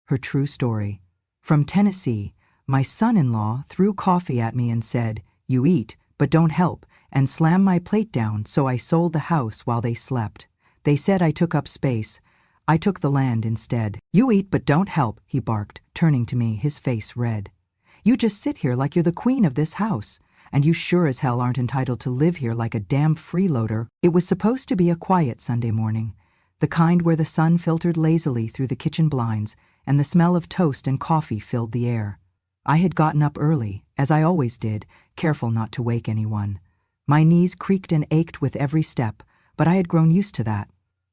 her true story. From Tennessee, my son-in-law threw coffee at me and said, "You eat, but don't help," and slammed my plate down, so I sold the house while they slept. They said I took up space. I took the land instead. "You eat, but don't help," he barked, turning to me, his face red. "You just sit here like you're the queen of this house, and you sure as hell aren't entitled to live here like a damn freeloader." It was supposed to be a quiet Sunday morning, the kind where the sun filtered lazily through the kitchen blinds and the smell of toast and coffee filled the air. I had gotten up early, as I always did, careful not to wake anyone. My knees creaked and ached with every step, but I had grown used to that.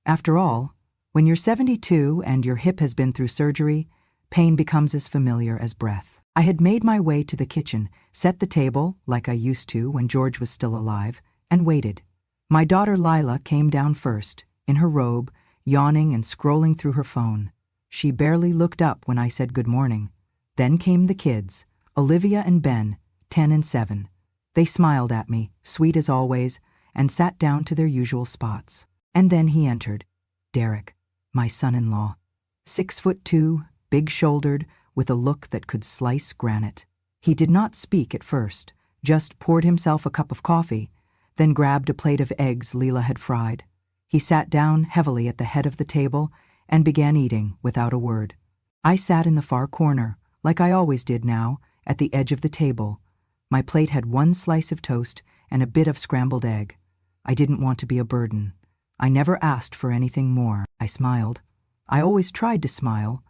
After all, when you're 72 and your hip has been through surgery, pain becomes as familiar as breath. I had made my way to the kitchen, set the table, like I used to when George was still alive, and waited. My daughter Lila came down first, in her robe, yawning and scrolling through her phone. She barely looked up when I said good morning. Then came the kids, Olivia and Ben, 10 and 7. They smiled at me, sweet as always, and sat down to their usual spots. And then he entered, Derek, my son-in-law. 6'2", big-shouldered, with a look that could slice granite. He did not speak at first, just poured himself a cup of coffee, then grabbed a plate of eggs Leela had fried. He sat down heavily at the head of the table and began eating without a word. I sat in the far corner, like I always did now, at the edge of the table. My plate had one slice of toast and a bit of scrambled egg. I didn't want to be a burden. I never asked for anything more. I smiled. I always tried to smile.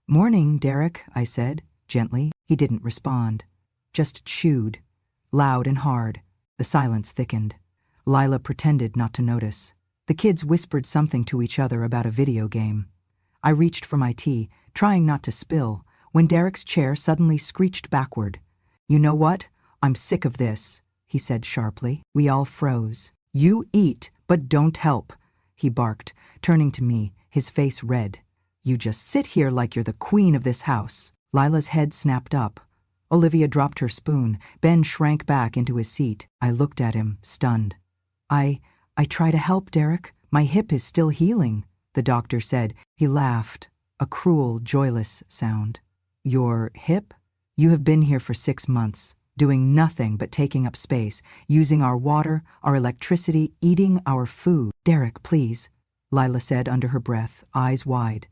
"Morning, Derek," I said, gently. He didn't respond. Just chewed, loud and hard. The silence thickened. Lila pretended not to notice. The kids whispered something to each other about a video game. I reached for my tea, trying not to spill, when Derek's chair suddenly screeched backward. "You know what? I'm sick of this," he said sharply. We all froze. "You eat, but don't help," he barked, turning to me, his face red. "You just sit here like you're the queen of this house." Lila's head snapped up. Olivia dropped her spoon. Ben shrank back into his seat. I looked at him, stunned. I try to help, Derek. My hip is still healing," the doctor said. He laughed, a cruel, joyless sound. "Your hip? You have been here for 6 months, doing nothing but taking up space, using our water, our electricity, eating our food." "Derek, please," Lila said under her breath, eyes wide.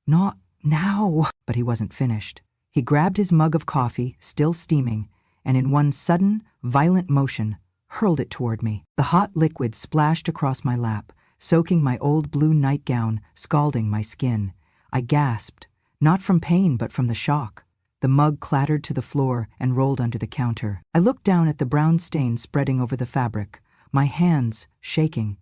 "Not now." But he wasn't finished. He grabbed his mug of coffee, still steaming, and in one sudden, violent motion, hurled it toward me. The hot liquid splashed across my lap, soaking my old blue nightgown, scalding my skin. I gasped, not from pain but from the shock. The mug clattered to the floor and rolled under the counter. I looked down at the brown stain spreading over the fabric, my hands shaking.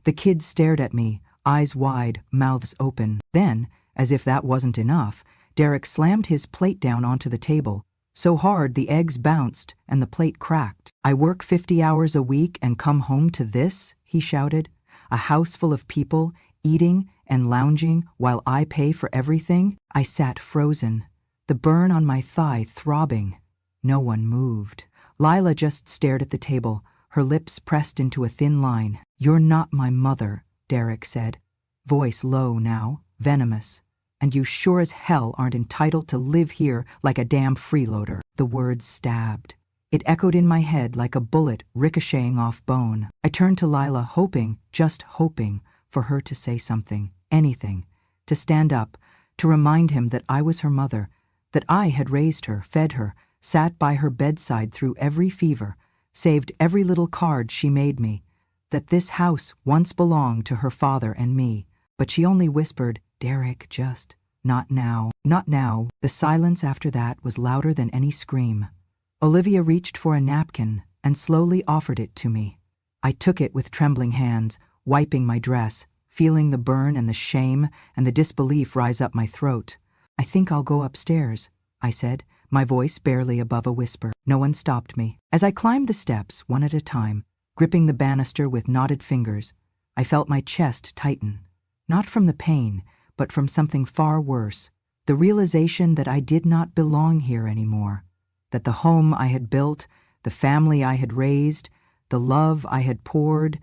The kids stared at me, eyes wide, mouths open. Then, as if that wasn't enough, Derek slammed his plate down onto the table, so hard the eggs bounced and the plate cracked. "I work 50 hours a week and come home to this?" he shouted. "A house full of people, eating and lounging while I pay for everything?" I sat frozen, the burn on my thigh throbbing. No one moved. Lila just stared at the table, her lips pressed into a thin line. "You're not my mother," Derek said, voice low now, venomous. "And you sure as hell aren't entitled to live here like a damn freeloader." The words stabbed. It echoed in my head like a bullet ricocheting off bone. I turned to Lila, hoping, just hoping, for her to say something, anything, to stand up, to remind him that I was her mother, that I had raised her, fed her, sat by her bedside through every fever, saved every little card she made me, that this house once belonged to her father and me. But she only whispered, "Derek, just, not now, not now." The silence after that was louder than any scream. Olivia reached for a napkin and slowly offered it to me. I took it with trembling hands, wiping my dress, feeling the burn and the shame and the disbelief rise up my throat. "I think I'll go upstairs," I said, my voice barely above a whisper. No one stopped me. As I climbed the steps, one at a time, gripping the banister with knotted fingers, I felt my chest tighten. Not from the pain, but from something far worse, the realization that I did not belong here anymore, that the home I had built, the family I had raised, the love I had poured,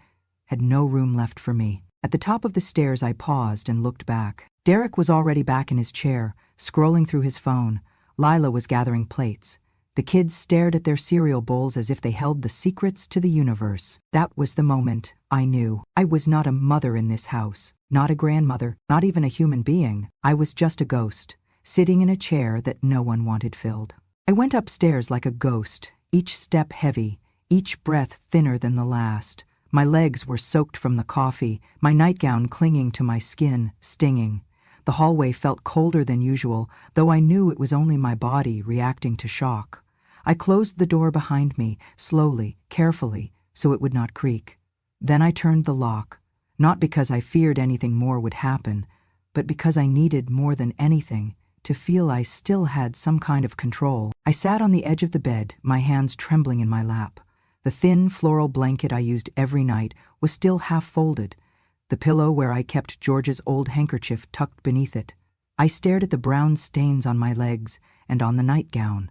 had no room left for me. At the top of the stairs I paused and looked back. Derek was already back in his chair, scrolling through his phone. Lila was gathering plates. The kids stared at their cereal bowls as if they held the secrets to the universe. That was the moment I knew. I was not a mother in this house, not a grandmother, not even a human being. I was just a ghost, sitting in a chair that no one wanted filled. I went upstairs like a ghost, each step heavy, each breath thinner than the last. My legs were soaked from the coffee, my nightgown clinging to my skin, stinging. The hallway felt colder than usual, though I knew it was only my body reacting to shock. I closed the door behind me, slowly, carefully, so it would not creak. Then I turned the lock, not because I feared anything more would happen, but because I needed more than anything to feel I still had some kind of control. I sat on the edge of the bed, my hands trembling in my lap. The thin floral blanket I used every night was still half folded, the pillow where I kept George's old handkerchief tucked beneath it. I stared at the brown stains on my legs and on the nightgown,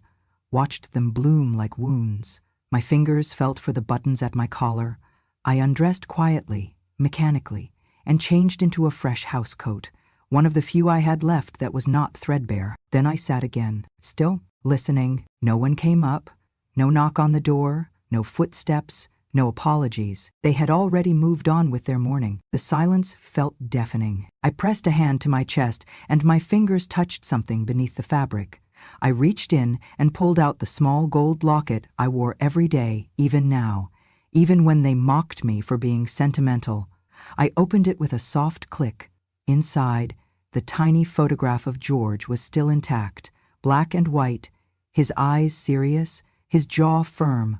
watched them bloom like wounds. My fingers felt for the buttons at my collar. I undressed quietly, mechanically, and changed into a fresh housecoat, one of the few I had left that was not threadbare. Then I sat again, still listening. No one came up, no knock on the door, no footsteps, no apologies. They had already moved on with their morning. The silence felt deafening. I pressed a hand to my chest, and my fingers touched something beneath the fabric. I reached in and pulled out the small gold locket I wore every day, even now, even when they mocked me for being sentimental. I opened it with a soft click. Inside, the tiny photograph of George was still intact, black and white, his eyes serious, his jaw firm,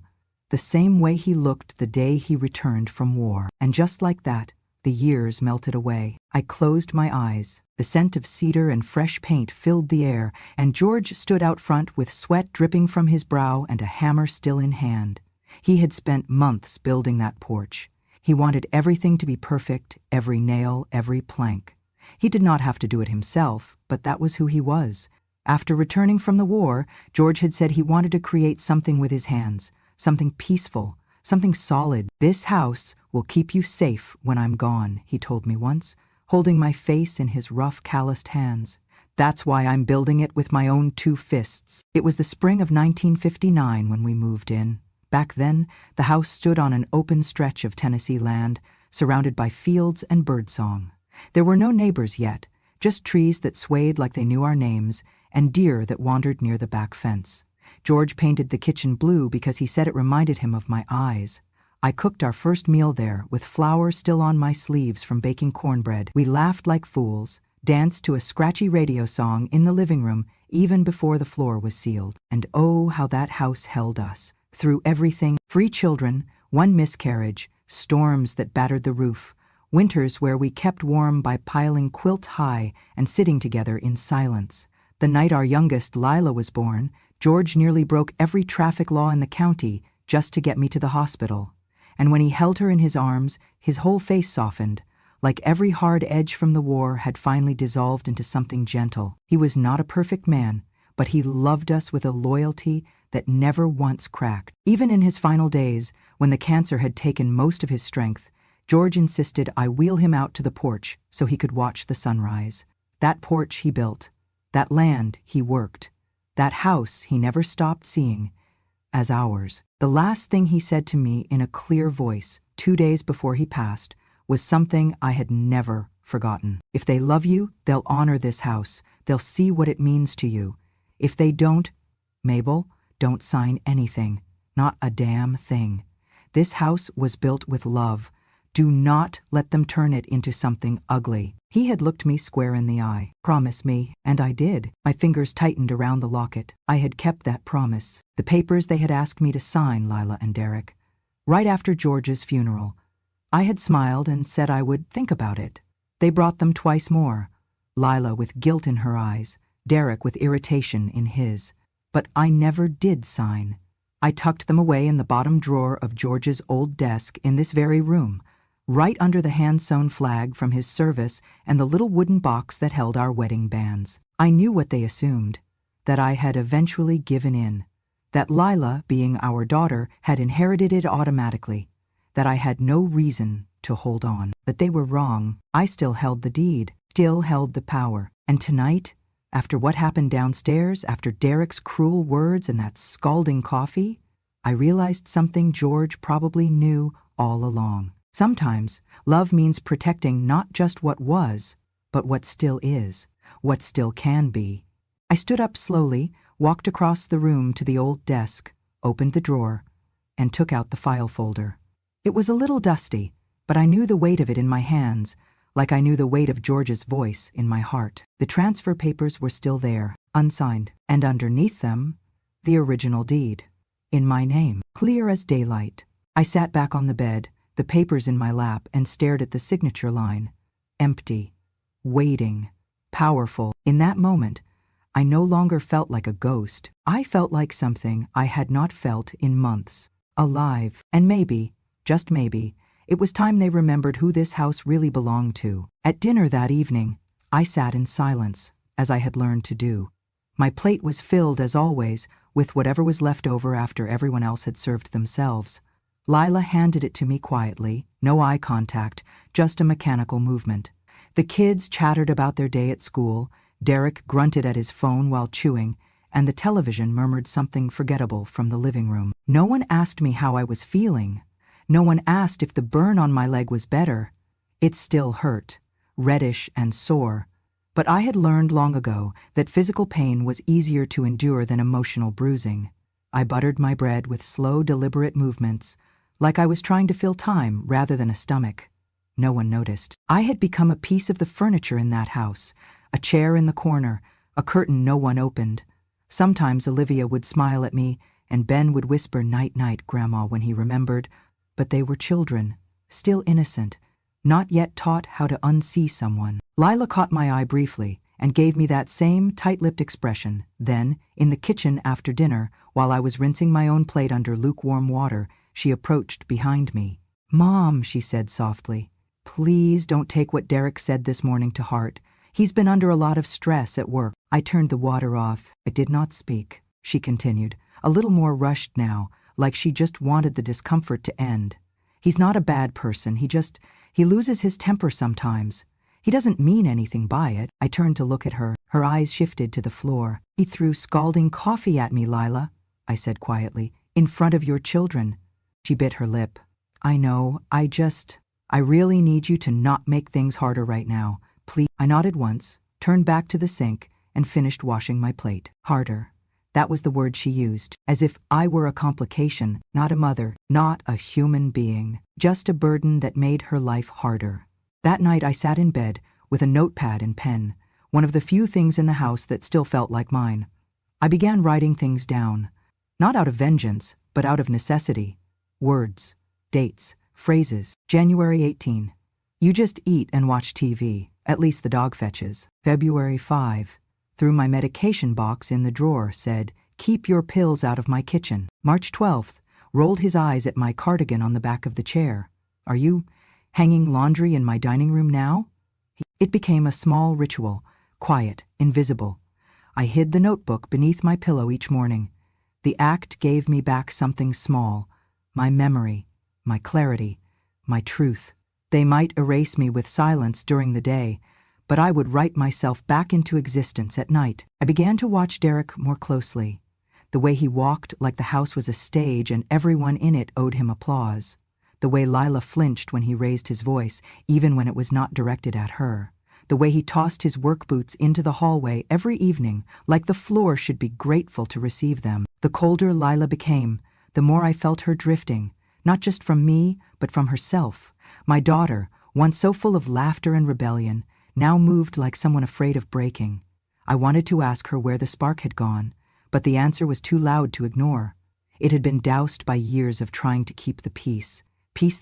the same way he looked the day he returned from war. And just like that, the years melted away. I closed my eyes. The scent of cedar and fresh paint filled the air, and George stood out front with sweat dripping from his brow and a hammer still in hand. He had spent months building that porch. He wanted everything to be perfect, every nail, every plank. He did not have to do it himself, but that was who he was. After returning from the war, George had said he wanted to create something with his hands, something peaceful, something solid. "This house will keep you safe when I'm gone," he told me once, holding my face in his rough, calloused hands. "That's why I'm building it with my own 2 fists." It was the spring of 1959 when we moved in. Back then, the house stood on an open stretch of Tennessee land, surrounded by fields and birdsong. There were no neighbors yet, just trees that swayed like they knew our names, and deer that wandered near the back fence. George painted the kitchen blue because he said it reminded him of my eyes. I cooked our first meal there, with flour still on my sleeves from baking cornbread. We laughed like fools, danced to a scratchy radio song in the living room even before the floor was sealed. And oh, how that house held us. Through everything, 3 children, 1 miscarriage, storms that battered the roof, winters where we kept warm by piling quilt high and sitting together in silence. The night our youngest, Lila, was born, George nearly broke every traffic law in the county just to get me to the hospital. And when he held her in his arms, his whole face softened, like every hard edge from the war had finally dissolved into something gentle. He was not a perfect man, but he loved us with a loyalty that never once cracked. Even in his final days, when the cancer had taken most of his strength, George insisted I wheel him out to the porch so he could watch the sunrise. That porch he built, that land he worked, that house he never stopped seeing as ours. The last thing he said to me in a clear voice, 2 days before he passed, was something I had never forgotten. "If they love you, they'll honor this house. They'll see what it means to you. If they don't, Mabel, don't sign anything. Not a damn thing. This house was built with love. Do not let them turn it into something ugly." He had looked me square in the eye. "Promise me," and I did. My fingers tightened around the locket. I had kept that promise. The papers they had asked me to sign, Lila and Derek. Right after George's funeral, I had smiled and said I would think about it. They brought them twice more. Lila with guilt in her eyes, Derek with irritation in his. But I never did sign. I tucked them away in the bottom drawer of George's old desk in this very room, right under the hand-sewn flag from his service and the little wooden box that held our wedding bands. I knew what they assumed, that I had eventually given in, that Lila, being our daughter, had inherited it automatically, that I had no reason to hold on. But they were wrong. I still held the deed, still held the power. And tonight, After what happened downstairs, after Derek's cruel words and that scalding coffee, I realized something George probably knew all along. Sometimes, love means protecting not just what was, but what still is, what still can be. I stood up slowly, walked across the room to the old desk, opened the drawer, and took out the file folder. It was a little dusty, but I knew the weight of it in my hands, like I knew the weight of George's voice in my heart. The transfer papers were still there, unsigned, and underneath them, the original deed. In my name, clear as daylight. I sat back on the bed, the papers in my lap, and stared at the signature line. Empty, waiting, powerful. In that moment, I no longer felt like a ghost. I felt like something I had not felt in months. Alive. And maybe, just maybe, it was time they remembered who this house really belonged to. At dinner that evening, I sat in silence, as I had learned to do. My plate was filled, as always, with whatever was left over after everyone else had served themselves. Lila handed it to me quietly, no eye contact, just a mechanical movement. The kids chattered about their day at school, Derek grunted at his phone while chewing, and the television murmured something forgettable from the living room. No one asked me how I was feeling. No one asked if the burn on my leg was better. It still hurt, reddish and sore, but I had learned long ago that physical pain was easier to endure than emotional bruising. I buttered my bread with slow, deliberate movements, like I was trying to fill time rather than a stomach. No one noticed. I had become a piece of the furniture in that house, a chair in the corner, a curtain no one opened. Sometimes Olivia would smile at me, and Ben would whisper, "Night, night, Grandma," when he remembered. But they were children, still innocent, not yet taught how to unsee someone. Lila caught my eye briefly and gave me that same tight-lipped expression. Then, in the kitchen after dinner, while I was rinsing my own plate under lukewarm water, she approached behind me. "Mom," she said softly, "please don't take what Derek said this morning to heart. He's been under a lot of stress at work." I turned the water off. I did not speak. She continued, a little more rushed now, like she just wanted the discomfort to end. "He's not a bad person. He loses his temper sometimes. He doesn't mean anything by it." I turned to look at her. Her eyes shifted to the floor. "He threw scalding coffee at me, Lila," I said quietly, "in front of your children." She bit her lip. "I know. I really need you to not make things harder right now. Please." I nodded once, turned back to the sink, and finished washing my plate. Harder. That was the word she used, as if I were a complication, not a mother, not a human being, just a burden that made her life harder. That night I sat in bed with a notepad and pen, one of the few things in the house that still felt like mine. I began writing things down, not out of vengeance, but out of necessity. Words, dates, phrases. January 18. You just eat and watch TV, at least the dog fetches. February 5. Threw my medication box in the drawer, said, "Keep your pills out of my kitchen." March 12th, rolled his eyes at my cardigan on the back of the chair. "Are you hanging laundry in my dining room now?" It became a small ritual, quiet, invisible. I hid the notebook beneath my pillow each morning. The act gave me back something small, my memory, my clarity, my truth. They might erase me with silence during the day, but I would write myself back into existence at night. I began to watch Derek more closely. The way he walked like the house was a stage and everyone in it owed him applause. The way Lila flinched when he raised his voice, even when it was not directed at her. The way he tossed his work boots into the hallway every evening, like the floor should be grateful to receive them. The colder Lila became, the more I felt her drifting, not just from me, but from herself. My daughter, once so full of laughter and rebellion, now moved like someone afraid of breaking. I wanted to ask her where the spark had gone, but the answer was too loud to ignore. It had been doused by years of trying to keep the peace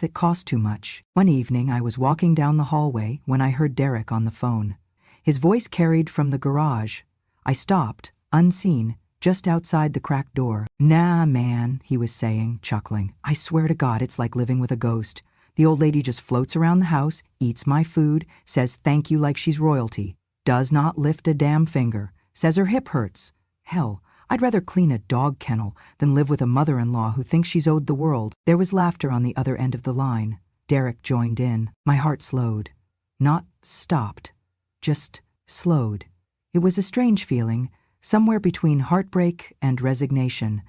that cost too much. One evening I was walking down the hallway when I heard Derek on the phone. His voice carried from the garage. I stopped, unseen, just outside the cracked door. "Nah, man," he was saying, chuckling. "I swear to God, it's like living with a ghost. The old lady just floats around the house, eats my food, says thank you like she's royalty, does not lift a damn finger, says her hip hurts. Hell, I'd rather clean a dog kennel than live with a mother-in-law who thinks she's owed the world." There was laughter on the other end of the line. Derek joined in. My heart slowed. Not stopped, just slowed. It was a strange feeling, somewhere between heartbreak and resignation.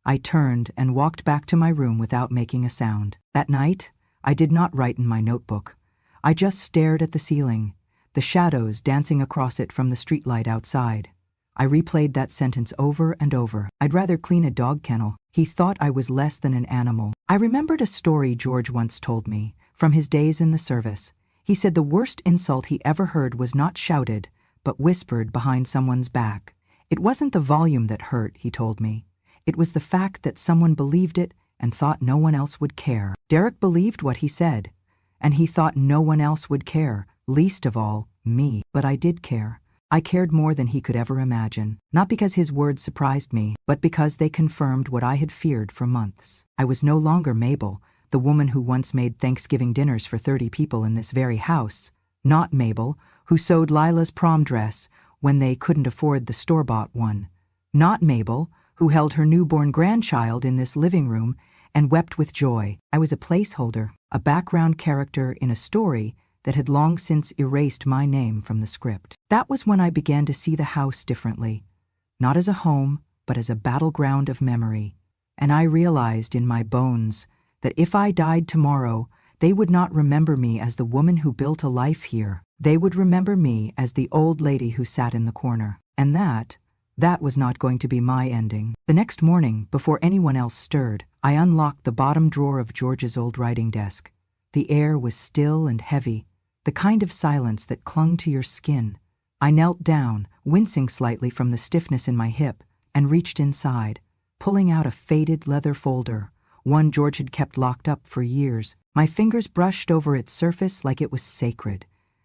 I turned and walked back to my room without making a sound. That night, I did not write in my notebook. I just stared at the ceiling, the shadows dancing across it from the streetlight outside. I replayed that sentence over and over. I'd rather clean a dog kennel. He thought I was less than an animal. I remembered a story George once told me, from his days in the service. He said the worst insult he ever heard was not shouted, but whispered behind someone's back. It wasn't the volume that hurt, he told me. It was the fact that someone believed it and thought no one else would care. Derek believed what he said, and he thought no one else would care, least of all, me. But I did care. I cared more than he could ever imagine, not because his words surprised me, but because they confirmed what I had feared for months. I was no longer Mabel, the woman who once made Thanksgiving dinners for 30 people in this very house. Not Mabel, who sewed Lila's prom dress when they couldn't afford the store-bought one. Not Mabel, who held her newborn grandchild in this living room and wept with joy. I was a placeholder, a background character in a story that had long since erased my name from the script. That was when I began to see the house differently, not as a home, but as a battleground of memory. And I realized in my bones that if I died tomorrow, they would not remember me as the woman who built a life here. They would remember me as the old lady who sat in the corner. And that was not going to be my ending. The next morning, before anyone else stirred, I unlocked the bottom drawer of George's old writing desk. The air was still and heavy, the kind of silence that clung to your skin. I knelt down, wincing slightly from the stiffness in my hip, and reached inside, pulling out a faded leather folder, one George had kept locked up for years. My fingers brushed over its surface like it was sacred,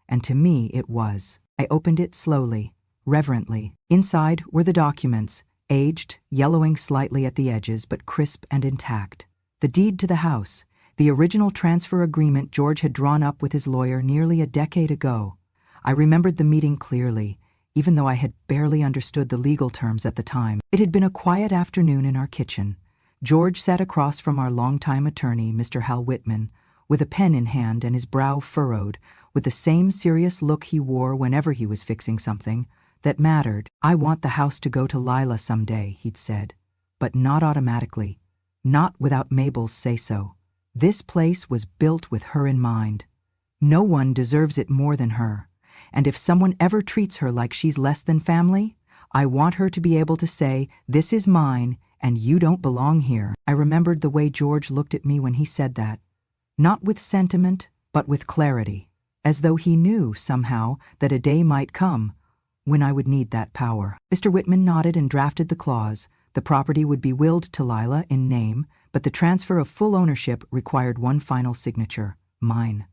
and to me it was. I opened it slowly, reverently. Inside were the documents, aged, yellowing slightly at the edges but crisp and intact. The deed to the house, the original transfer agreement George had drawn up with his lawyer nearly a decade ago. I remembered the meeting clearly, even though I had barely understood the legal terms at the time. It had been a quiet afternoon in our kitchen. George sat across from our longtime attorney, Mr. Hal Whitman, with a pen in hand and his brow furrowed, with the same serious look he wore whenever he was fixing something that mattered. "I want the house to go to Lila someday," he'd said, "but not automatically, not without Mabel's say-so. This place was built with her in mind. No one deserves it more than her, and if someone ever treats her like she's less than family, I want her to be able to say, 'This is mine, and you don't belong here.'" I remembered the way George looked at me when he said that, not with sentiment, but with clarity, as though he knew, somehow, that a day might come when I would need that power. Mr. Whitman nodded and drafted the clause. The property would be willed to Lila in name, but the transfer of full ownership required one final signature, mine.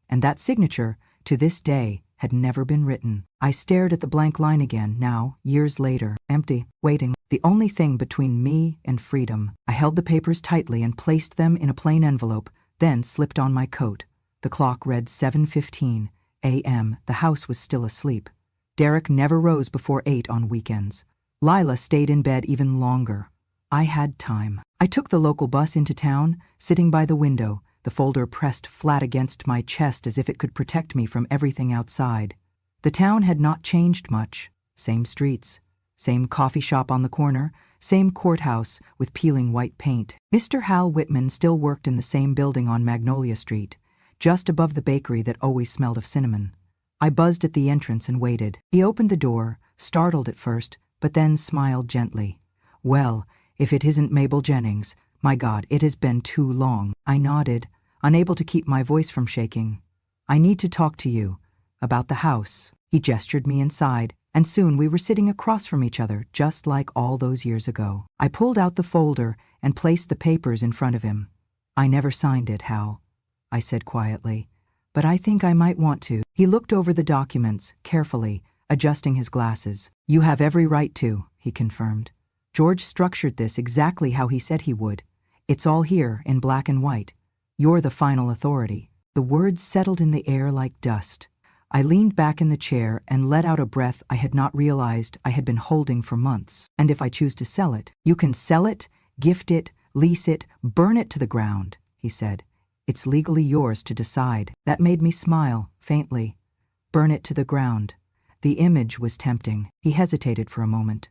And that signature, to this day, had never been written. I stared at the blank line again, now, years later, empty, waiting, the only thing between me and freedom. I held the papers tightly and placed them in a plain envelope, then slipped on my coat. The clock read 7:15 a.m. The house was still asleep. Derek never rose before 8 on weekends. Lila stayed in bed even longer. I had time. I took the local bus into town, sitting by the window, the folder pressed flat against my chest as if it could protect me from everything outside. The town had not changed much. Same streets, same coffee shop on the corner, same courthouse with peeling white paint. Mr. Hal Whitman still worked in the same building on Magnolia Street, just above the bakery that always smelled of cinnamon. I buzzed at the entrance and waited. He opened the door, startled at first, but then smiled gently. "Well, if it isn't Mabel Jennings, my God, it has been too long." I nodded, unable to keep my voice from shaking. "I need to talk to you about the house." He gestured me inside, and soon we were sitting across from each other, just like all those years ago. I pulled out the folder and placed the papers in front of him. "I never signed it, Hal," I said quietly, "but I think I might want to." He looked over the documents, carefully, adjusting his glasses. "You have every right to," he confirmed. "George structured this exactly how he said he would. It's all here, in black and white. You're the final authority." The words settled in the air like dust. I leaned back in the chair and let out a breath I had not realized I had been holding for months. "And if I choose to sell it?" "You can sell it, gift it, lease it, burn it to the ground," he said. "It's legally yours to decide." That made me smile, faintly. Burn it to the ground. The image was tempting. He hesitated for a moment.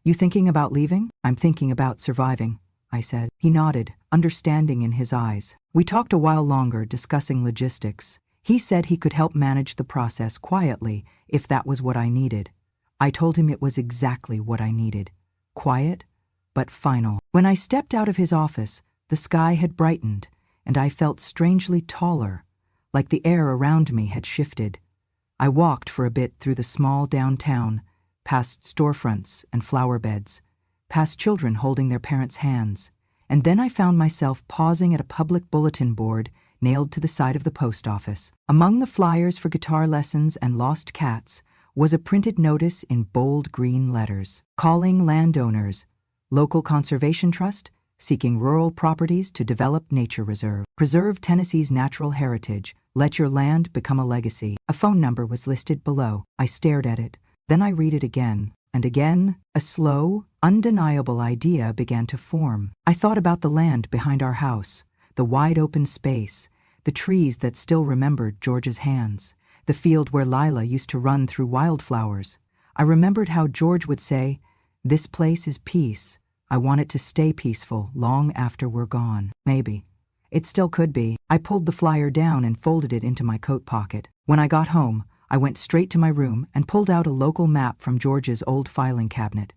You thinking about leaving? I'm thinking about surviving, I said. He nodded, understanding in his eyes. We talked a while longer, discussing logistics. He said he could help manage the process quietly if that was what I needed. I told him it was exactly what I needed. Quiet, but final. When I stepped out of his office, the sky had brightened, and I felt strangely taller, like the air around me had shifted. I walked for a bit through the small downtown, past storefronts and flower beds, past children holding their parents' hands, and then I found myself pausing at a public bulletin board nailed to the side of the post office. Among the flyers for guitar lessons and lost cats was a printed notice in bold green letters, calling landowners, local conservation trust, seeking rural properties to develop nature reserve. Preserve Tennessee's natural heritage. Let your land become a legacy. A phone number was listed below. I stared at it. Then I read it again, and again. A slow, undeniable idea began to form. I thought about the land behind our house, the wide open space, the trees that still remembered George's hands, the field where Lila used to run through wildflowers. I remembered how George would say, "This place is peace. I want it to stay peaceful long after we're gone." Maybe. It still could be. I pulled the flyer down and folded it into my coat pocket. When I got home, I went straight to my room and pulled out a local map from George's old filing cabinet.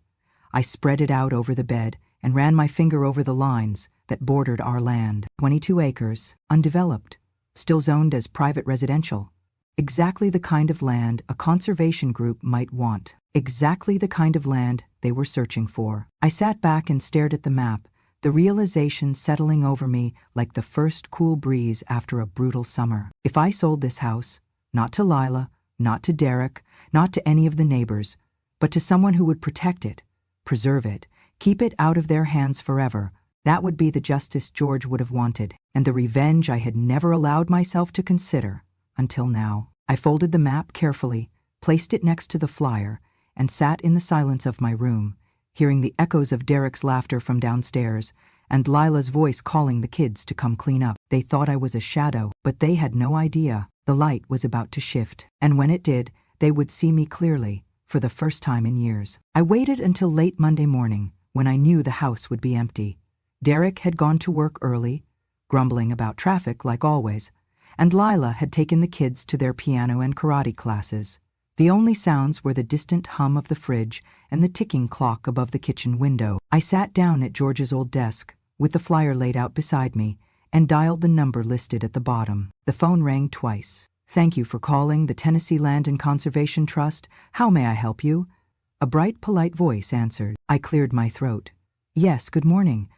I spread it out over the bed and ran my finger over the lines that bordered our land. 22 acres, undeveloped, still zoned as private residential. Exactly the kind of land a conservation group might want. Exactly the kind of land they were searching for. I sat back and stared at the map, the realization settling over me like the first cool breeze after a brutal summer. If I sold this house, not to Lila, not to Derek, not to any of the neighbors, but to someone who would protect it, preserve it, keep it out of their hands forever, that would be the justice George would have wanted, and the revenge I had never allowed myself to consider until now. I folded the map carefully, placed it next to the flyer, and sat in the silence of my room, hearing the echoes of Derek's laughter from downstairs and Lila's voice calling the kids to come clean up. They thought I was a shadow, but they had no idea. The light was about to shift, and when it did, they would see me clearly, for the first time in years. I waited until late Monday morning, when I knew the house would be empty. Derek had gone to work early, grumbling about traffic like always, and Lila had taken the kids to their piano and karate classes. The only sounds were the distant hum of the fridge and the ticking clock above the kitchen window. I sat down at George's old desk, with the flyer laid out beside me, and dialed the number listed at the bottom. The phone rang twice. "Thank you for calling the Tennessee Land and Conservation Trust. How may I help you?" A bright, polite voice answered. I cleared my throat. "Yes, good morning.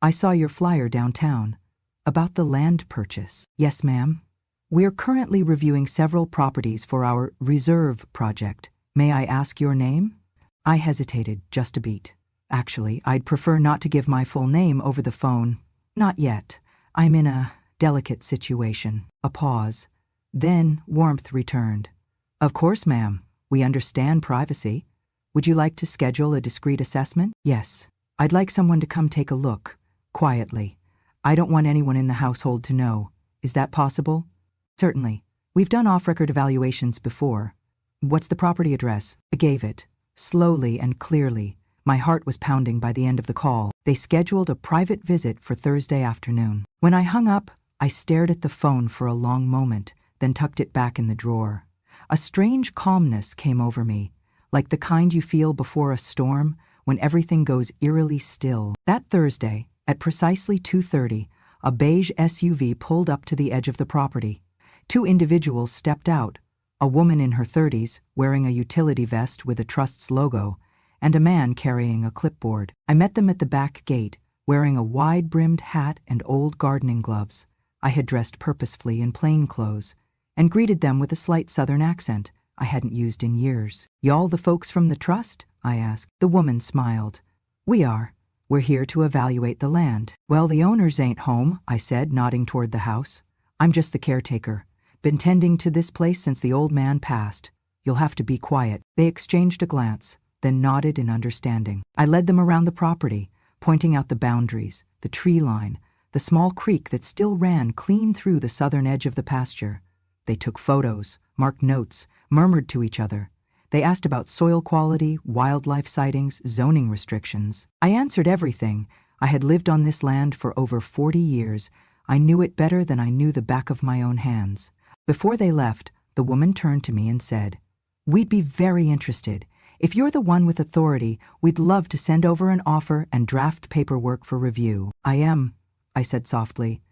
I saw your flyer downtown. About the land purchase." "Yes, ma'am. We're currently reviewing several properties for our reserve project. May I ask your name?" I hesitated just a beat. Actually, I'd prefer not to give my full name over the phone. Not yet. I'm in a delicate situation. A pause. Then warmth returned. "Of course, ma'am. We understand privacy. Would you like to schedule a discreet assessment?" "Yes. I'd like someone to come take a look, quietly. I don't want anyone in the household to know. Is that possible?" "Certainly. We've done off-record evaluations before. What's the property address?" I gave it, slowly and clearly. My heart was pounding by the end of the call. They scheduled a private visit for Thursday afternoon. When I hung up, I stared at the phone for a long moment, then tucked it back in the drawer. A strange calmness came over me, like the kind you feel before a storm, when everything goes eerily still. That Thursday, at precisely 2:30, a beige SUV pulled up to the edge of the property. 2 individuals stepped out, a woman in her 30s wearing a utility vest with a Trust's logo, and a man carrying a clipboard. I met them at the back gate, wearing a wide-brimmed hat and old gardening gloves. I had dressed purposefully in plain clothes, and greeted them with a slight southern accent I hadn't used in years. "Y'all the folks from the Trust?" I asked. The woman smiled. "We are. We're here to evaluate the land." "Well, the owners ain't home," I said, nodding toward the house. "I'm just the caretaker. Been tending to this place since the old man passed. You'll have to be quiet." They exchanged a glance, then nodded in understanding. I led them around the property, pointing out the boundaries, the tree line, the small creek that still ran clean through the southern edge of the pasture. They took photos, marked notes, murmured to each other. They asked about soil quality, wildlife sightings, zoning restrictions. I answered everything. I had lived on this land for over 40 years. I knew it better than I knew the back of my own hands. Before they left, the woman turned to me and said, "We'd be very interested. If you're the one with authority, we'd love to send over an offer and draft paperwork for review." "I am," I said softly.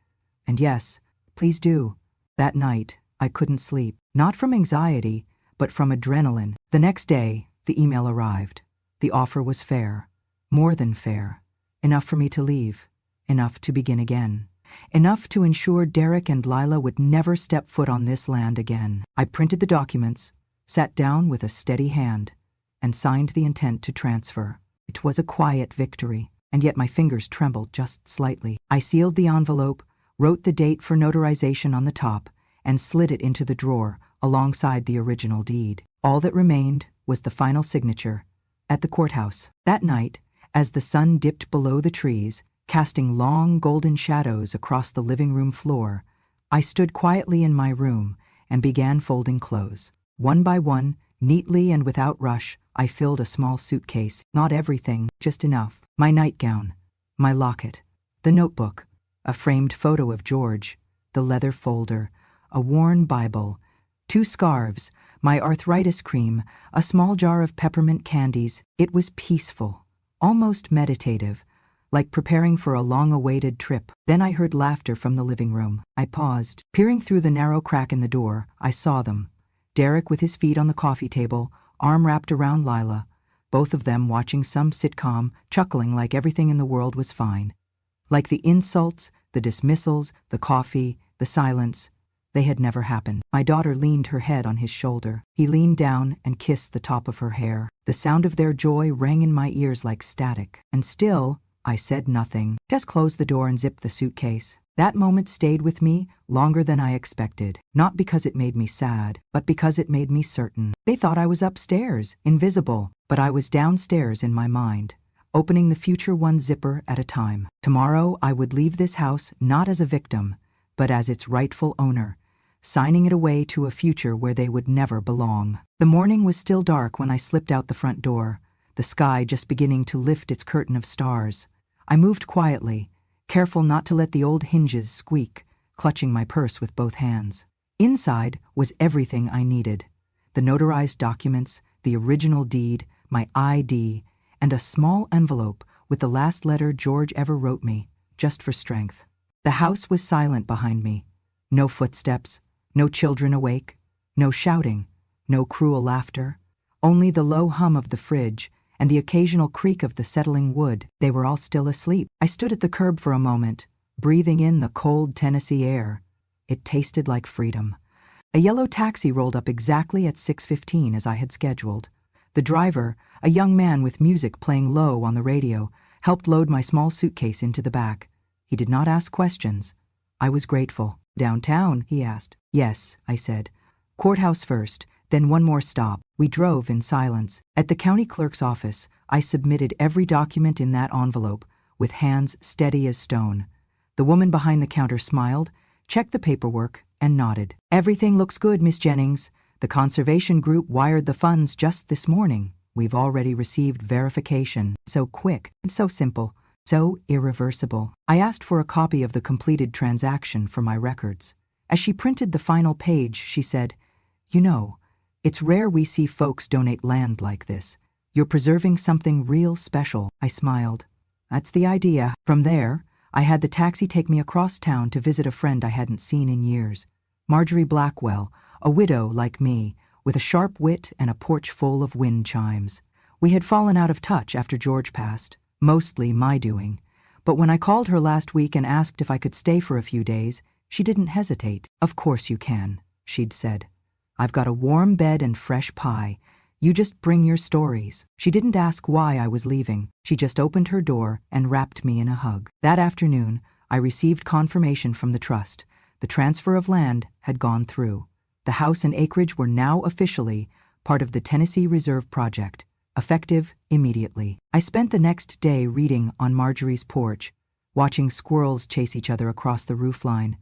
"And yes, please do." That night, I couldn't sleep, not from anxiety, but from adrenaline. The next day, the email arrived. The offer was fair, more than fair. Enough for me to leave, enough to begin again. Enough to ensure Derek and Lila would never step foot on this land again. I printed the documents, sat down with a steady hand, and signed the intent to transfer. It was a quiet victory, and yet my fingers trembled just slightly. I sealed the envelope, wrote the date for notarization on the top, and slid it into the drawer alongside the original deed. All that remained was the final signature at the courthouse. That night, as the sun dipped below the trees, casting long golden shadows across the living room floor, I stood quietly in my room and began folding clothes. One by one, neatly and without rush, I filled a small suitcase. Not everything, just enough. My nightgown, my locket, the notebook, a framed photo of George, the leather folder, a worn Bible, 2 scarves, my arthritis cream, a small jar of peppermint candies. It was peaceful, almost meditative, like preparing for a long-awaited trip. Then I heard laughter from the living room. I paused. Peering through the narrow crack in the door, I saw them. Derek with his feet on the coffee table, arm wrapped around Lila, both of them watching some sitcom, chuckling like everything in the world was fine. Like the insults, the dismissals, the coffee, the silence, they had never happened. My daughter leaned her head on his shoulder. He leaned down and kissed the top of her hair. The sound of their joy rang in my ears like static. And still, I said nothing. Just closed the door and zipped the suitcase. That moment stayed with me longer than I expected. Not because it made me sad, but because it made me certain. They thought I was upstairs, invisible, but I was downstairs in my mind, opening the future one zipper at a time. Tomorrow I would leave this house not as a victim, but as its rightful owner, signing it away to a future where they would never belong. The morning was still dark when I slipped out the front door, the sky just beginning to lift its curtain of stars. I moved quietly, careful not to let the old hinges squeak, clutching my purse with both hands. Inside was everything I needed: the notarized documents, the original deed, my ID, and a small envelope with the last letter George ever wrote me, just for strength. The house was silent behind me. No footsteps, no children awake, no shouting, no cruel laughter, only the low hum of the fridge and the occasional creak of the settling wood. They were all still asleep. I stood at the curb for a moment, breathing in the cold Tennessee air. It tasted like freedom. A yellow taxi rolled up exactly at 6:15 as I had scheduled. The driver, a young man with music playing low on the radio, helped load my small suitcase into the back. He did not ask questions. I was grateful. "Downtown?" he asked. "Yes," I said. "Courthouse first, then one more stop." We drove in silence. At the county clerk's office, I submitted every document in that envelope, with hands steady as stone. The woman behind the counter smiled, checked the paperwork, and nodded. "Everything looks good, Miss Jennings. The conservation group wired the funds just this morning. We've already received verification. So quick, and so simple, so irreversible." I asked for a copy of the completed transaction for my records. As she printed the final page, she said, "You know, it's rare we see folks donate land like this. You're preserving something real special." I smiled. "That's the idea." From there, I had the taxi take me across town to visit a friend I hadn't seen in years. Marjorie Blackwell, a widow like me, with a sharp wit and a porch full of wind chimes. We had fallen out of touch after George passed, mostly my doing. But when I called her last week and asked if I could stay for a few days, she didn't hesitate. "Of course you can," she'd said. "I've got a warm bed and fresh pie. You just bring your stories." She didn't ask why I was leaving. She just opened her door and wrapped me in a hug. That afternoon, I received confirmation from the trust. The transfer of land had gone through. The house and acreage were now officially part of the Tennessee Reserve Project, effective immediately. I spent the next day reading on Marjorie's porch, watching squirrels chase each other across the roofline.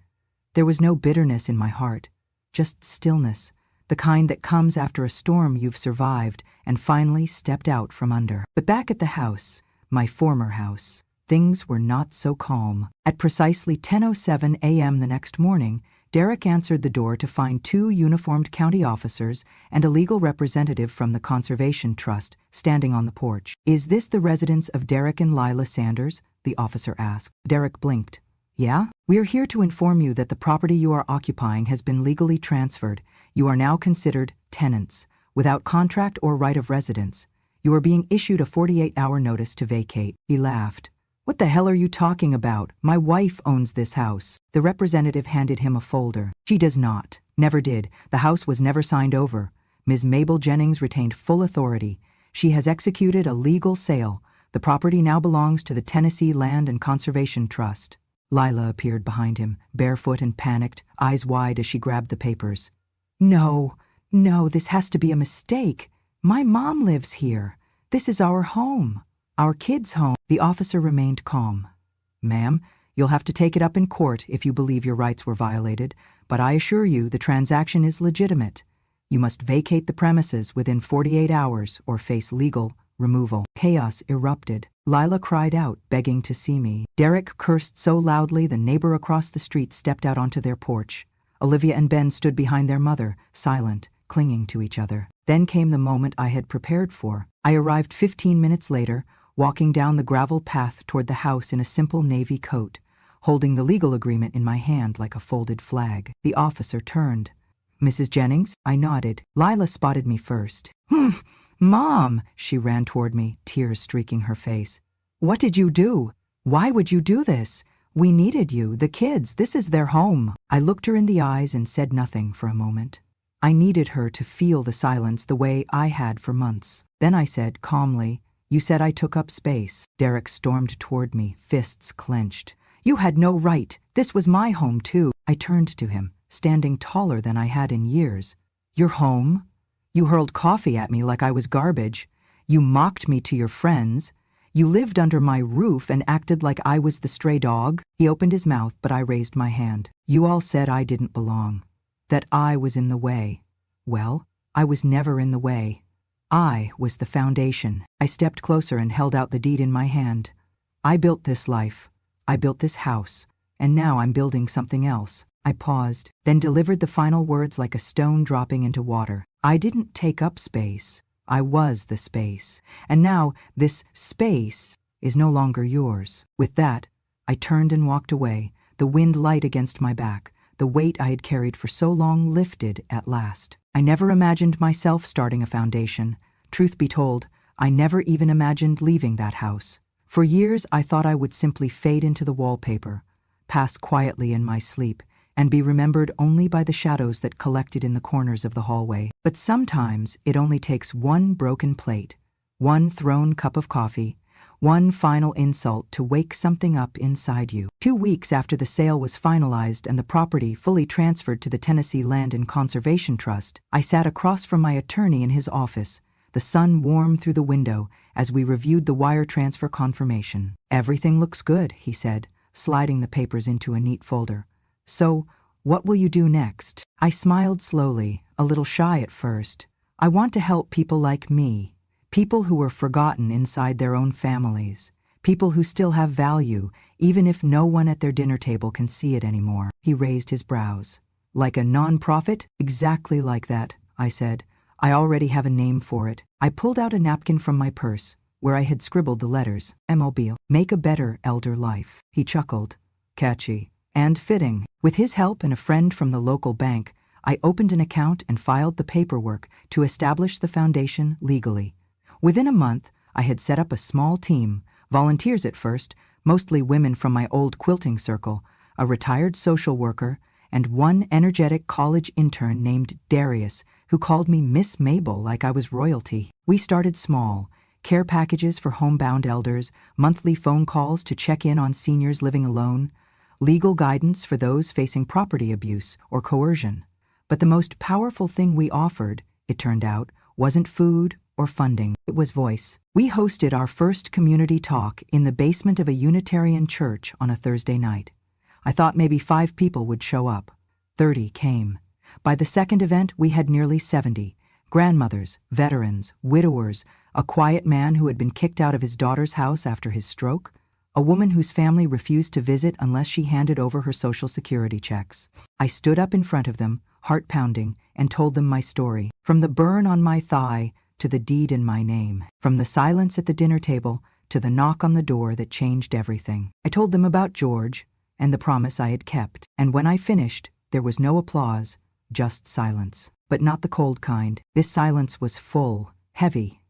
There was no bitterness in my heart, just stillness, the kind that comes after a storm you've survived and finally stepped out from under. But back at the house, my former house, things were not so calm. At precisely 10:07 a.m. the next morning, Derek answered the door to find two uniformed county officers and a legal representative from the Conservation Trust standing on the porch. "Is this the residence of Derek and Lila Sanders?" the officer asked. Derek blinked. "Yeah? We are here to inform you that the property you are occupying has been legally transferred. You are now considered tenants, without contract or right of residence. You are being issued a 48-hour notice to vacate." He laughed. "What the hell are you talking about? My wife owns this house." The representative handed him a folder. "She does not. Never did. The house was never signed over. Ms. Mabel Jennings retained full authority. She has executed a legal sale. The property now belongs to the Tennessee Land and Conservation Trust." Lila appeared behind him, barefoot and panicked, eyes wide as she grabbed the papers. No, this has to be a mistake. My mom lives here. This is our home. Our kids' home." The officer remained calm. "Ma'am, you'll have to take it up in court if you believe your rights were violated, but I assure you the transaction is legitimate. You must vacate the premises within 48 hours or face legal removal." Chaos erupted. Lila cried out, begging to see me. Derek cursed so loudly the neighbor across the street stepped out onto their porch. Olivia and Ben stood behind their mother, silent, clinging to each other. Then came the moment I had prepared for. I arrived 15 minutes later, walking down the gravel path toward the house in a simple navy coat, holding the legal agreement in my hand like a folded flag. The officer turned. "Mrs. Jennings?" I nodded. Lila spotted me first. "Mom!" She ran toward me, tears streaking her face. "What did you do? Why would you do this? We needed you, the kids. This is their home." I looked her in the eyes and said nothing for a moment. I needed her to feel the silence the way I had for months. Then I said calmly, "You said I took up space." Derek stormed toward me, fists clenched. "You had no right. This was my home too." I turned to him, standing taller than I had in years. "Your home? You hurled coffee at me like I was garbage. You mocked me to your friends. You lived under my roof and acted like I was the stray dog." He opened his mouth, but I raised my hand. "You all said I didn't belong, that I was in the way. Well, I was never in the way. I was the foundation." I stepped closer and held out the deed in my hand. "I built this life. I built this house. And now I'm building something else." I paused, then delivered the final words like a stone dropping into water. "I didn't take up space. I was the space. And now this space is no longer yours." With that, I turned and walked away, the wind light against my back. The weight I had carried for so long lifted at last. I never imagined myself starting a foundation. Truth be told, I never even imagined leaving that house. For years, I thought I would simply fade into the wallpaper, pass quietly in my sleep, and be remembered only by the shadows that collected in the corners of the hallway. But sometimes it only takes one broken plate, one thrown cup of coffee, one final insult to wake something up inside you. 2 weeks after the sale was finalized and the property fully transferred to the Tennessee Land and Conservation Trust, I sat across from my attorney in his office, the sun warm through the window as we reviewed the wire transfer confirmation. "Everything looks good," he said, sliding the papers into a neat folder. "So, what will you do next?" I smiled slowly, a little shy at first. "I want to help people like me. People who were forgotten inside their own families. People who still have value, even if no one at their dinner table can see it anymore." He raised his brows. "Like a non-profit?" "Exactly like that," I said. "I already have a name for it." I pulled out a napkin from my purse, where I had scribbled the letters, Mobile, Make a Better Elder Life. He chuckled. Catchy. And fitting. With his help and a friend from the local bank, I opened an account and filed the paperwork to establish the foundation legally. Within a month, I had set up a small team, volunteers at first, mostly women from my old quilting circle, a retired social worker, and one energetic college intern named Darius, who called me Miss Mabel like I was royalty. We started small, care packages for homebound elders, monthly phone calls to check in on seniors living alone, legal guidance for those facing property abuse or coercion. But the most powerful thing we offered, it turned out, wasn't food or funding. It was voice. We hosted our first community talk in the basement of a Unitarian church on a Thursday night. I thought maybe 5 people would show up. 30 came. By the second event, we had nearly 70. Grandmothers, veterans, widowers, a quiet man who had been kicked out of his daughter's house after his stroke, a woman whose family refused to visit unless she handed over her Social Security checks. I stood up in front of them, heart pounding, and told them my story, from the burn on my thigh to the deed in my name, from the silence at the dinner table to the knock on the door that changed everything. I told them about George and the promise I had kept, and when I finished, there was no applause, just silence. But not the cold kind. This silence was full, heavy,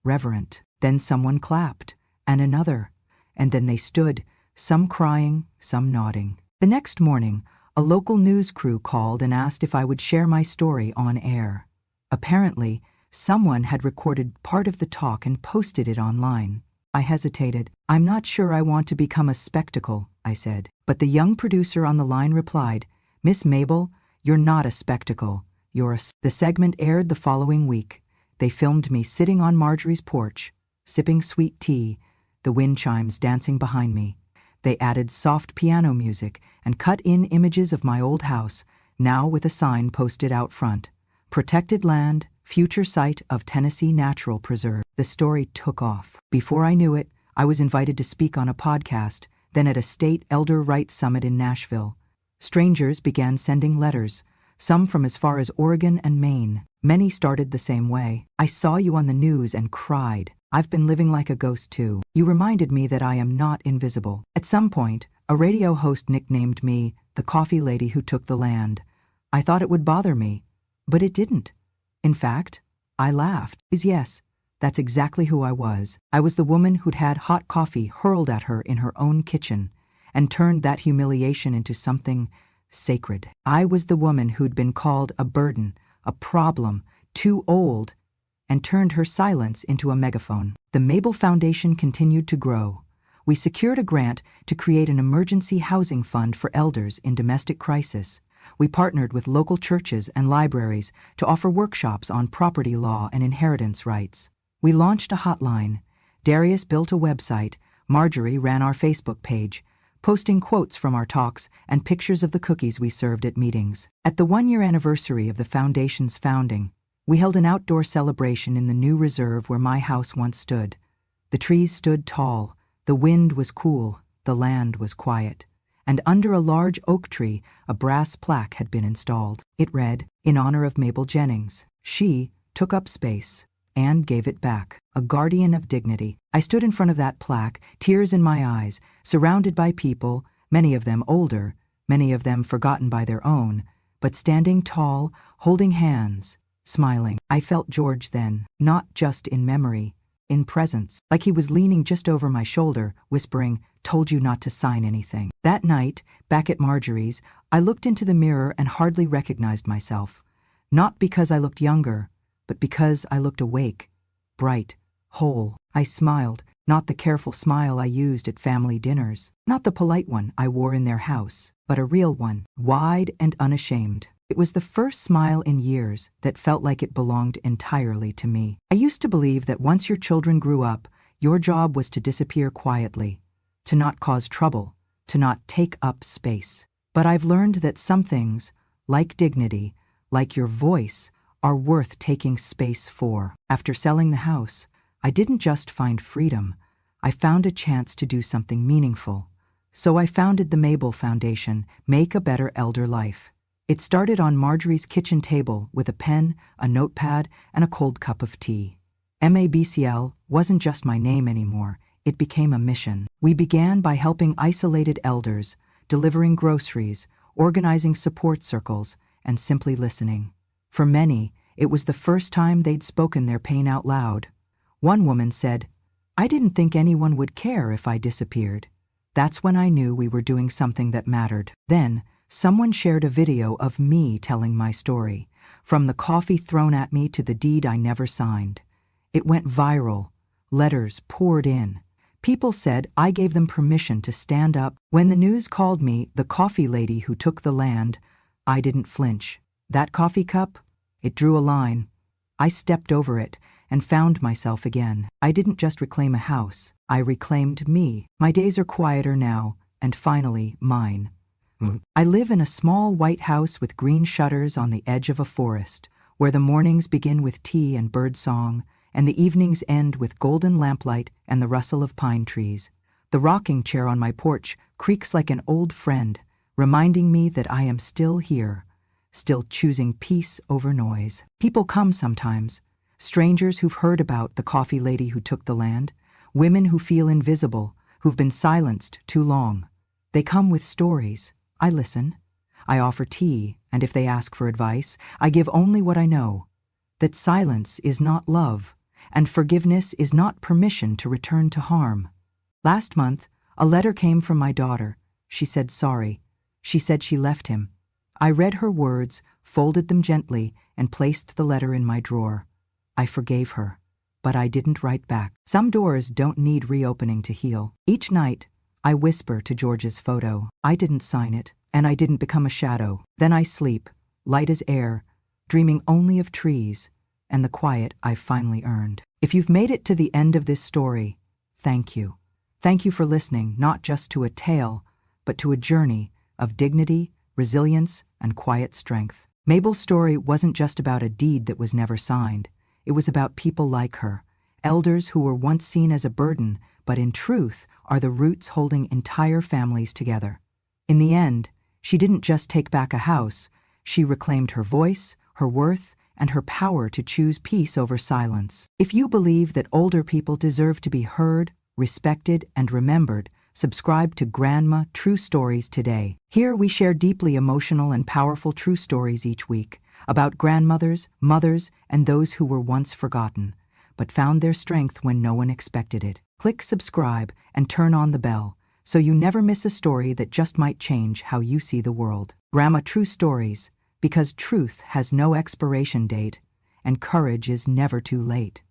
reverent. Then someone clapped, and another, and then they stood, some crying, some nodding. The next morning, a local news crew called and asked if I would share my story on air. Apparently, someone had recorded part of the talk and posted it online. I hesitated. "I'm not sure I want to become a spectacle," I said. But the young producer on the line replied, "Miss Mabel, you're not a spectacle. The segment aired the following week. They filmed me sitting on Marjorie's porch, sipping sweet tea, the wind chimes dancing behind me. They added soft piano music and cut in images of my old house, now with a sign posted out front. Protected land, future site of Tennessee Natural Preserve." The story took off. Before I knew it, I was invited to speak on a podcast, then at a state elder rights summit in Nashville. Strangers began sending letters, some from as far as Oregon and Maine. Many started the same way. "I saw you on the news and cried. I've been living like a ghost too. You reminded me that I am not invisible." At some point, a radio host nicknamed me the coffee lady who took the land. I thought it would bother me, but it didn't. In fact, I laughed. Yes, that's exactly who I was. I was the woman who'd had hot coffee hurled at her in her own kitchen and turned that humiliation into something sacred. I was the woman who'd been called a burden, a problem, too old, and turned her silence into a megaphone. The Mabel Foundation continued to grow. We secured a grant to create an emergency housing fund for elders in domestic crisis. We partnered with local churches and libraries to offer workshops on property law and inheritance rights. We launched a hotline. Darius built a website. Marjorie ran our Facebook page, posting quotes from our talks and pictures of the cookies we served at meetings. At the one-year anniversary of the foundation's founding, we held an outdoor celebration in the new reserve where my house once stood. The trees stood tall, the wind was cool, the land was quiet, and under a large oak tree, a brass plaque had been installed. It read, "In honor of Mabel Jennings. She took up space and gave it back, a guardian of dignity." I stood in front of that plaque, tears in my eyes, surrounded by people, many of them older, many of them forgotten by their own, but standing tall, holding hands, smiling. I felt George then, not just in memory, in presence, like he was leaning just over my shoulder, whispering, "Told you not to sign anything." That night, back at Marjorie's, I looked into the mirror and hardly recognized myself. Not because I looked younger, but because I looked awake, bright, whole. I smiled, not the careful smile I used at family dinners, not the polite one I wore in their house, but a real one, wide and unashamed. It was the first smile in years that felt like it belonged entirely to me. I used to believe that once your children grew up, your job was to disappear quietly, to not cause trouble, to not take up space. But I've learned that some things, like dignity, like your voice, are worth taking space for. After selling the house, I didn't just find freedom, I found a chance to do something meaningful. So I founded the Mabel Foundation, Make a Better Elder Life. It started on Marjorie's kitchen table with a pen, a notepad, and a cold cup of tea. MABCL wasn't just my name anymore, it became a mission. We began by helping isolated elders, delivering groceries, organizing support circles, and simply listening. For many, it was the first time they'd spoken their pain out loud. One woman said, "I didn't think anyone would care if I disappeared." That's when I knew we were doing something that mattered. Then, someone shared a video of me telling my story, from the coffee thrown at me to the deed I never signed. It went viral. Letters poured in. People said I gave them permission to stand up. When the news called me the coffee lady who took the land, I didn't flinch. That coffee cup? It drew a line. I stepped over it and found myself again. I didn't just reclaim a house. I reclaimed me. My days are quieter now, and finally mine. I live in a small white house with green shutters on the edge of a forest, where the mornings begin with tea and bird song, and the evenings end with golden lamplight and the rustle of pine trees. The rocking chair on my porch creaks like an old friend, reminding me that I am still here, still choosing peace over noise. People come sometimes, strangers who've heard about the coffee lady who took the land, women who feel invisible, who've been silenced too long. They come with stories. I listen. I offer tea, and if they ask for advice, I give only what I know. That silence is not love, and forgiveness is not permission to return to harm. Last month, a letter came from my daughter. She said sorry. She said she left him. I read her words, folded them gently, and placed the letter in my drawer. I forgave her, but I didn't write back. Some doors don't need reopening to heal. Each night, I whisper to George's photo. I didn't sign it, and I didn't become a shadow. Then I sleep, light as air, dreaming only of trees and the quiet I've finally earned. If you've made it to the end of this story, thank you. Thank you for listening, not just to a tale, but to a journey of dignity, resilience, and quiet strength. Mabel's story wasn't just about a deed that was never signed. It was about people like her, elders who were once seen as a burden, but in truth are the roots holding entire families together. In the end, she didn't just take back a house, she reclaimed her voice, her worth, and her power to choose peace over silence. If you believe that older people deserve to be heard, respected, and remembered, subscribe to Grandma True Stories today. Here we share deeply emotional and powerful true stories each week about grandmothers, mothers, and those who were once forgotten, but found their strength when no one expected it. Click subscribe and turn on the bell so you never miss a story that just might change how you see the world. Grandma True Stories, because truth has no expiration date and courage is never too late.